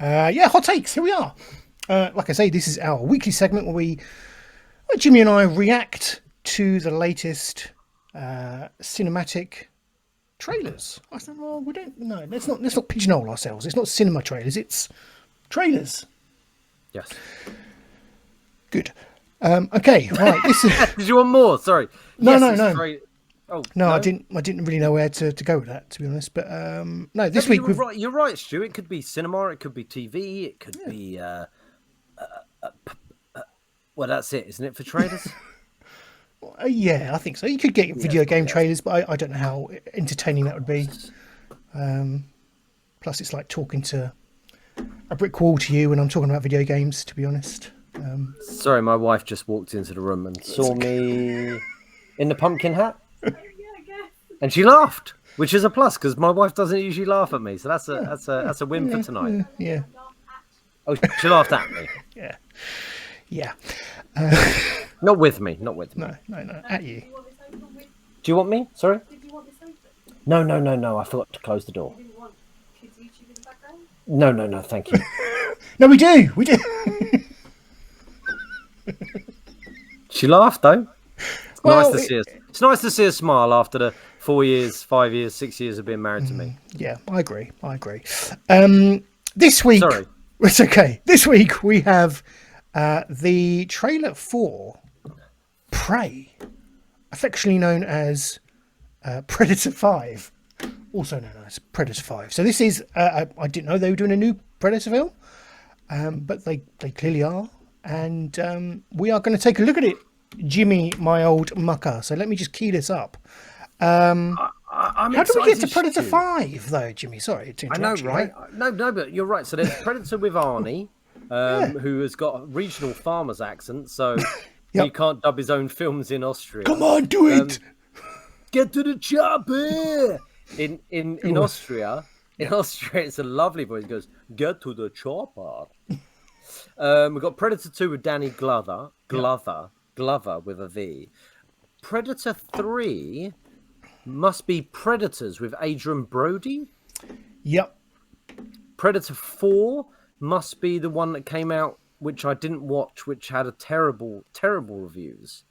Hot takes. Here we are. Like I say, this is our weekly segment where Jimmy and I react to the latest cinematic trailers. I said, well, we don't. No, let's not pigeonhole ourselves. It's not cinema trailers. It's trailers. Yes. Good. Okay. Right. This is. Did you want more? Sorry. No. Very... Oh, no, I didn't really know where to go with that, to be honest. But no, this week you're right, Stu. It could be cinema. It could be TV. It could be. Well, that's it, isn't it, for trailers? Yeah, I think so. You could get video game trailers, but I don't know how entertaining that would be. Plus, it's like talking to a brick wall to you when I'm talking about video games, to be honest. Sorry, my wife just walked into the room and saw me in the pumpkin hat. And she laughed, which is a plus because my wife doesn't usually laugh at me. So that's a win for tonight. Yeah. Oh, she laughed at me. Yeah. Not with me. Not with me. No. At you. Do you want me? Sorry? Did you want this open? No. I forgot to close the door. You didn't want kids YouTube in the background? No. Thank you. No, we do. We do. She laughed though. Well, nice to see her. It's nice to see her smile after the 4 years, 5 years, 6 years of being married to me. Yeah, I agree. This week, sorry, it's okay. This week we have the trailer for Prey, affectionately known as Predator 5, also known as Predator 5. So this is, I didn't know they were doing a new Predator film, but they clearly are. And we are going to take a look at it, Jimmy, my old mucker. So let me just key this up. How do we get to Predator 5, though, Jimmy? Sorry to interrupt. I know, right? No, but you're right. So there's Predator with Arnie, who has got a regional farmer's accent, so he can't dub his own films in Austria. Come on, do it! Get to the chopper! In Austria, it's a lovely voice. He goes, get to the chopper. We've got Predator 2 with Danny Glover with a V. Predator 3 must be Predators with Adrian Brody. Yep. Predator 4 must be the one that came out, which I didn't watch, which had a terrible reviews.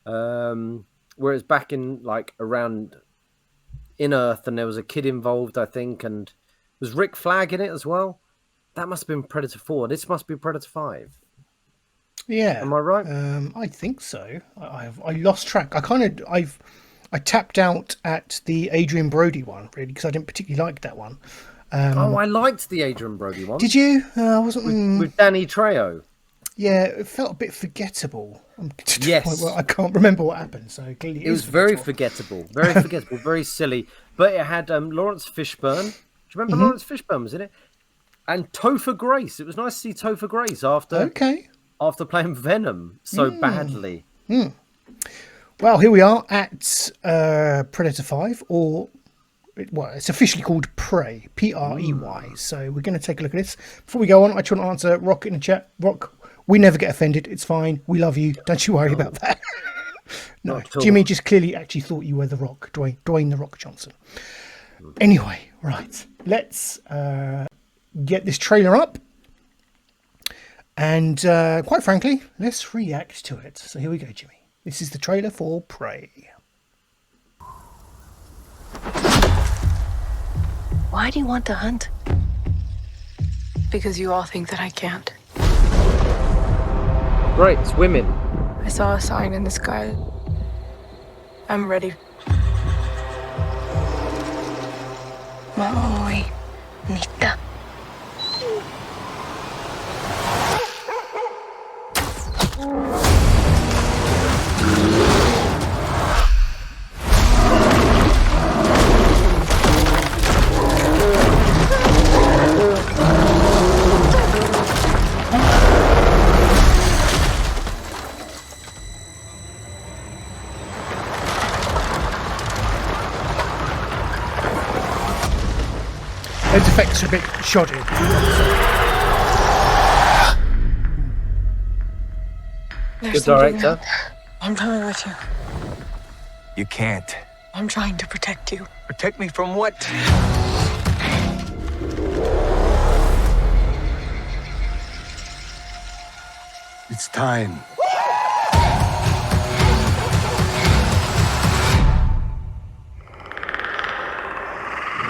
Whereas back in around In Earth, and there was a kid involved, I think, and was Rick Flag in it as well. That must have been Predator 4. This must be Predator 5. Yeah. Am I right? I think so. I lost track. I tapped out at the Adrian Brody one, really, because I didn't particularly like that one. I liked the Adrian Brody one. Did you? I wasn't with Danny Trejo. Yeah, it felt a bit forgettable. Yes. I can't remember what happened, so clearly it was very forgettable, very silly. But it had Lawrence Fishburne. Do you remember Lawrence Fishburne was in it? And Topher Grace. It was nice to see Topher Grace after playing Venom so badly. Well, here we are at Predator 5, or it's officially called Prey, Prey. So we're going to take a look at this. Before we go on, I just want to answer Rock in the chat. Rock, we never get offended. It's fine. We love you. Don't you worry about that. No, Jimmy just clearly actually thought you were The Rock, Dwayne The Rock Johnson. Anyway, right. Let's get this trailer up. And quite frankly, let's react to it. So here we go, Jimmy. This is the trailer for Prey. Why do you want to hunt? Because you all think that I can't. Great, it's women. I saw a sign in the sky. I'm ready. Muy bonita. Those effects are a bit shoddy. There's Good director. I'm coming with you. You can't. I'm trying to protect you. Protect me from what? It's time.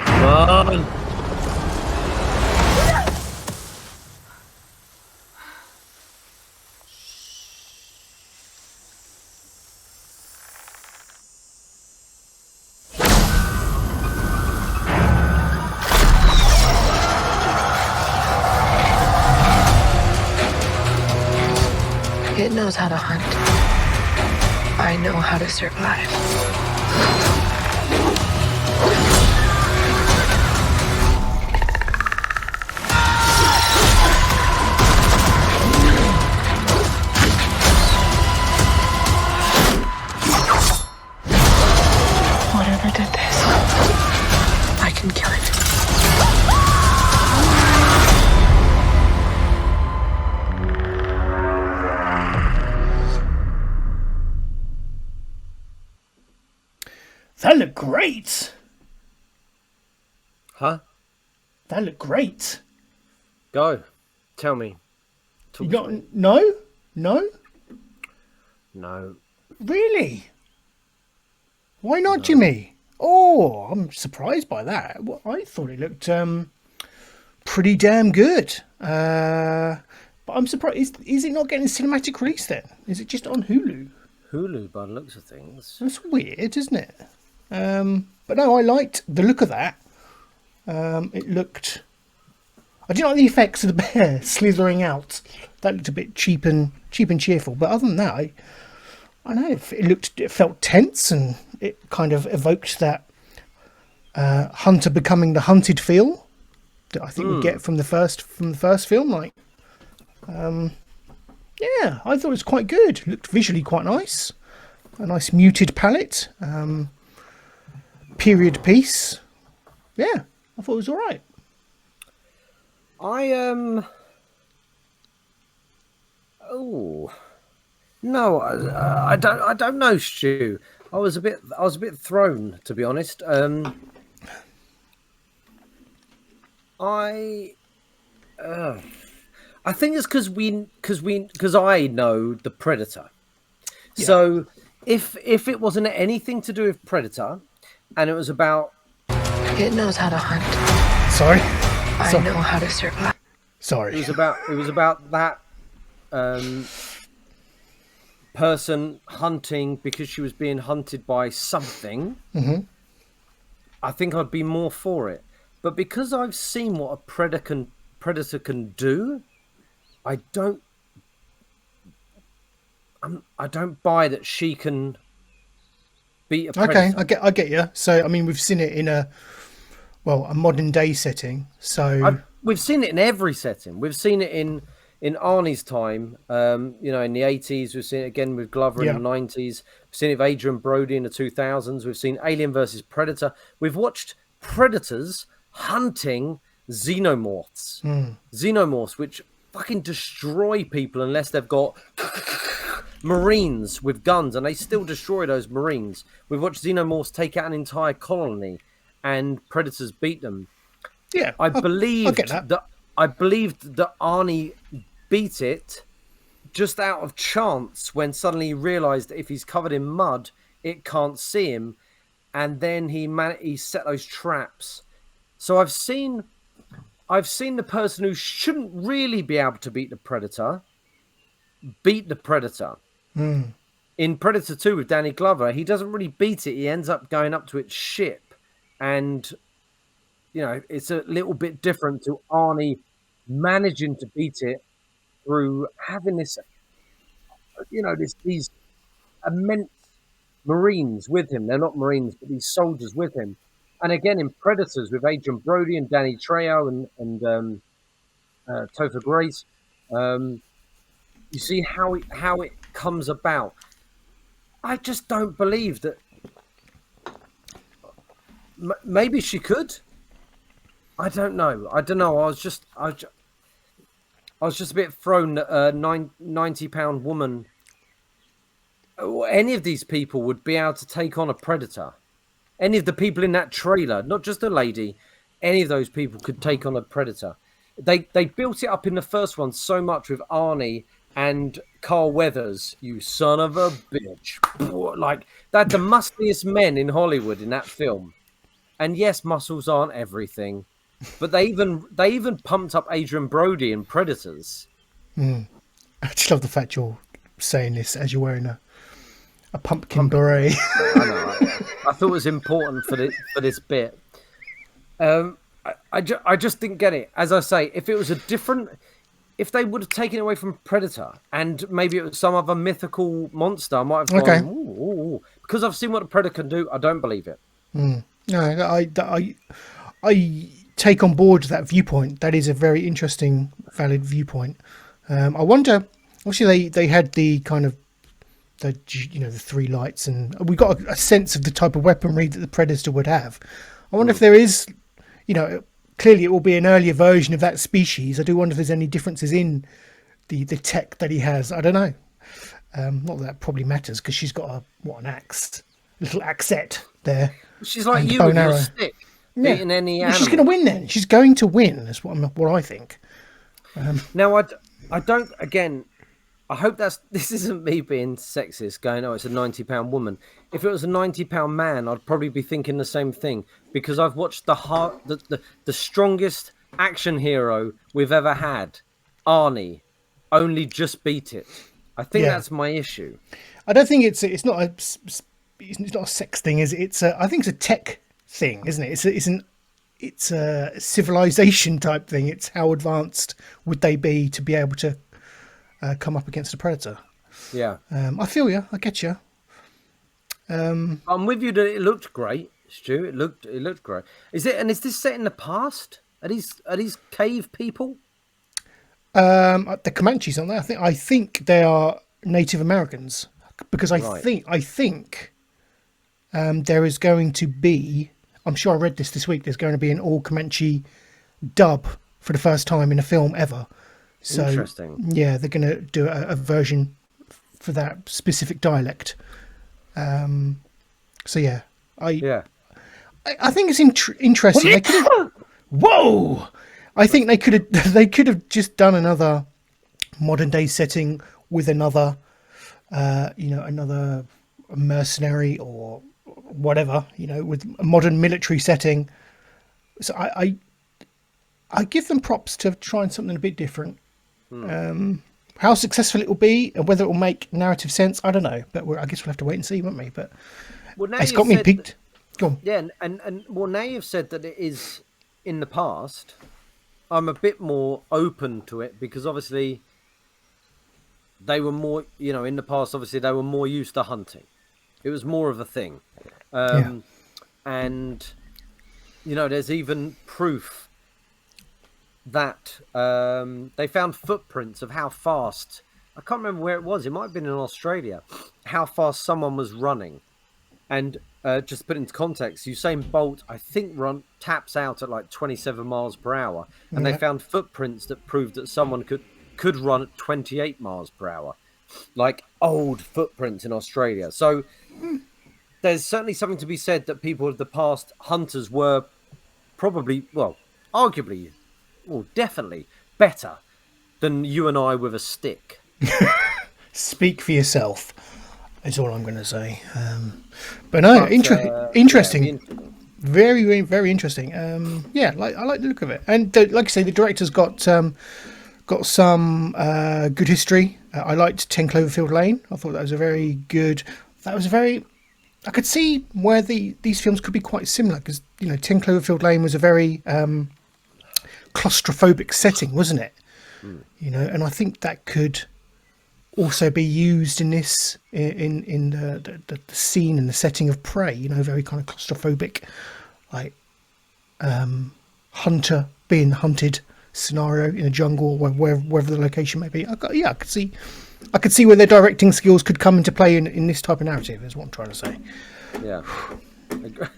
Come on. It knows how to hunt. I know how to survive. Whatever did this, I can kill it. That looked great. Huh? That looked great. Go. Tell me. You got no? No. Really? Why not, Jimmy? Oh, I'm surprised by that. Well, I thought it looked pretty damn good. But I'm surprised. Is it not getting a cinematic release then? Is it just on Hulu? Hulu, by the looks of things. That's weird, isn't it? But no, I liked the look of that. It looked. I didn't like the effects of the bear slithering out. That looked a bit cheap and cheerful. But other than that, I know it felt tense, and it kind of evoked that hunter becoming the hunted feel that I think we get from the first film. Like, yeah, I thought it was quite good. It looked visually quite nice. A nice muted palette. Period piece. Yeah, I thought it was all right. Oh no, I don't know, Stu. I was a bit thrown, to be honest. I think it's because I know the Predator. Yeah. So if it wasn't anything to do with Predator, and it was about It knows how to hunt. Sorry. I know how to survive. Sorry. it was about that person hunting because she was being hunted by something. Mm-hmm. I think I'd be more for it. But because I've seen what a predator can do, I don't buy that she can beat a predator. Okay, I get you. So, I mean, we've seen it in a modern day setting. So We've seen it in every setting. We've seen it in Arnie's time, in the 80s. We've seen it again with Glover in the 90s. We've seen it with Adrian Brody in the 2000s. We've seen Alien versus Predator. We've watched predators hunting xenomorphs. Xenomorphs, which fucking destroy people unless they've got Marines with guns, and they still destroy those Marines. We've watched xenomorphs take out an entire colony, and predators beat them. yeah, I get believed that. that Arnie beat it just out of chance when suddenly he realised that if he's covered in mud, it can't see him, and then he set those traps. So I've seen the person who shouldn't really be able to beat the Predator beat the Predator. In Predator 2 with Danny Glover, he doesn't really beat it. He ends up going up to its ship, and it's a little bit different to Arnie managing to beat it through having this, these immense Marines with him. They're not Marines, but these soldiers with him. And again, in Predators with Adrian Brody and Danny Trejo and Topher Grace, you see how it comes about. I just don't believe that. Maybe she could. I don't know. I was just a bit thrown that a 90-pound woman. Any of these people would be able to take on a predator. Any of the people in that trailer, not just a lady, any of those people could take on a predator. They built it up in the first one so much with Arnie and Carl Weathers, you son of a bitch. Like, they're the muscliest men in Hollywood in that film. And yes, muscles aren't everything, but they even pumped up Adrian Brody in Predators. I just love the fact you're saying this as you're wearing a pumpkin beret. I know. I thought it was important for this bit. I just didn't get it. As I say, if it was if they would have taken it away from Predator and maybe it was some other mythical monster, I might have gone, ooh. Because I've seen what a Predator can do, I don't believe it. No, I take on board that viewpoint. That is a very interesting, valid viewpoint. I wonder. Obviously, they had the kind of the 3 lights, and we got a sense of the type of weaponry that the Predator would have. I wonder if there is, clearly it will be an earlier version of that species. I do wonder if there's any differences in the tech that he has. I don't know. Not that probably matters because she's got an axe, a little axette there. She's like and you bow with and your arrow. stick, Yeah. beating any Well, animal. she's going to win then. She's going to win. That's what I think. Now, I don't. Again, I hope this isn't me being sexist, going, "Oh, it's a 90-pound woman." If it was a 90-pound man, I'd probably be thinking the same thing because I've watched the strongest action hero we've ever had, Arnie, only just beat it. I think Yeah. that's my issue. I don't think it's not a sex thing, is it? I think it's a tech thing, isn't it? It's a civilization type thing. It's how advanced would they be to be able to come up against a Predator? Yeah, I feel you. I get you. I'm with you that it looked great, Stu. It looked great. Is this set in the past? Are these cave people? The Comanches on there. I think they are Native Americans because I think there is going to be. I'm sure I read this week. There's going to be an all Comanche dub for the first time in a film ever. So, Interesting. Yeah, they're going to do a version for that specific dialect. So yeah, I think it's interesting. They could have, whoa! I think they could have just done another modern day setting with another mercenary or whatever, with a modern military setting. So I give them props to trying something a bit different. How successful it will be and whether it will make narrative sense, I don't know. But I guess we'll have to wait and see, won't we? But it's got me piqued. Go on. Yeah, and well, now you've said that it is in the past. I'm a bit more open to it because obviously they were more, in the past, obviously they were more used to hunting. It was more of a thing. And, there's even proof that they found footprints of how fast, I can't remember where it was, it might have been in Australia, how fast someone was running. And just to put it into context, Usain Bolt, I think, taps out at like 27 miles per hour. And they found footprints that proved that someone could run at 28 miles per hour. Like old footprints in Australia. So there's certainly something to be said that people of the past, hunters, were probably, arguably, definitely better than you and I with a stick. Speak for yourself. Is all I'm going to say. But no, interesting. Yeah, very, very, very interesting. I like the look of it. And like I say, the director's got some good history. I liked 10 Cloverfield Lane. I thought that was a very good. I could see where these films could be quite similar because 10 Cloverfield Lane was a very claustrophobic setting, wasn't it? And I think that could also be used in this in the scene and the setting of Prey. Very kind of claustrophobic, like hunter being hunted scenario in a jungle or wherever the location may be. I could see where their directing skills could come into play in this type of narrative. Is what I'm trying to say. Yeah,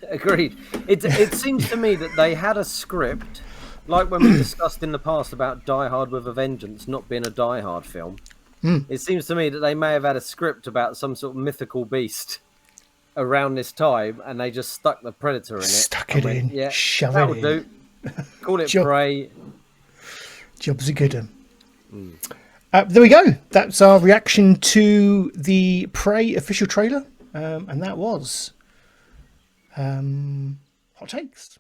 agreed. It seems to me that they had a script, like when we discussed in the past about Die Hard with a Vengeance not being a Die Hard film. It seems to me that they may have had a script about some sort of mythical beast around this time, and they just stuck the Predator in it. Stuck it in. Yeah, Shove that'll it in. do. Call it Job- Prey. Jobs are good. There we go. That's our reaction to the Prey official trailer. And that was Hot Takes.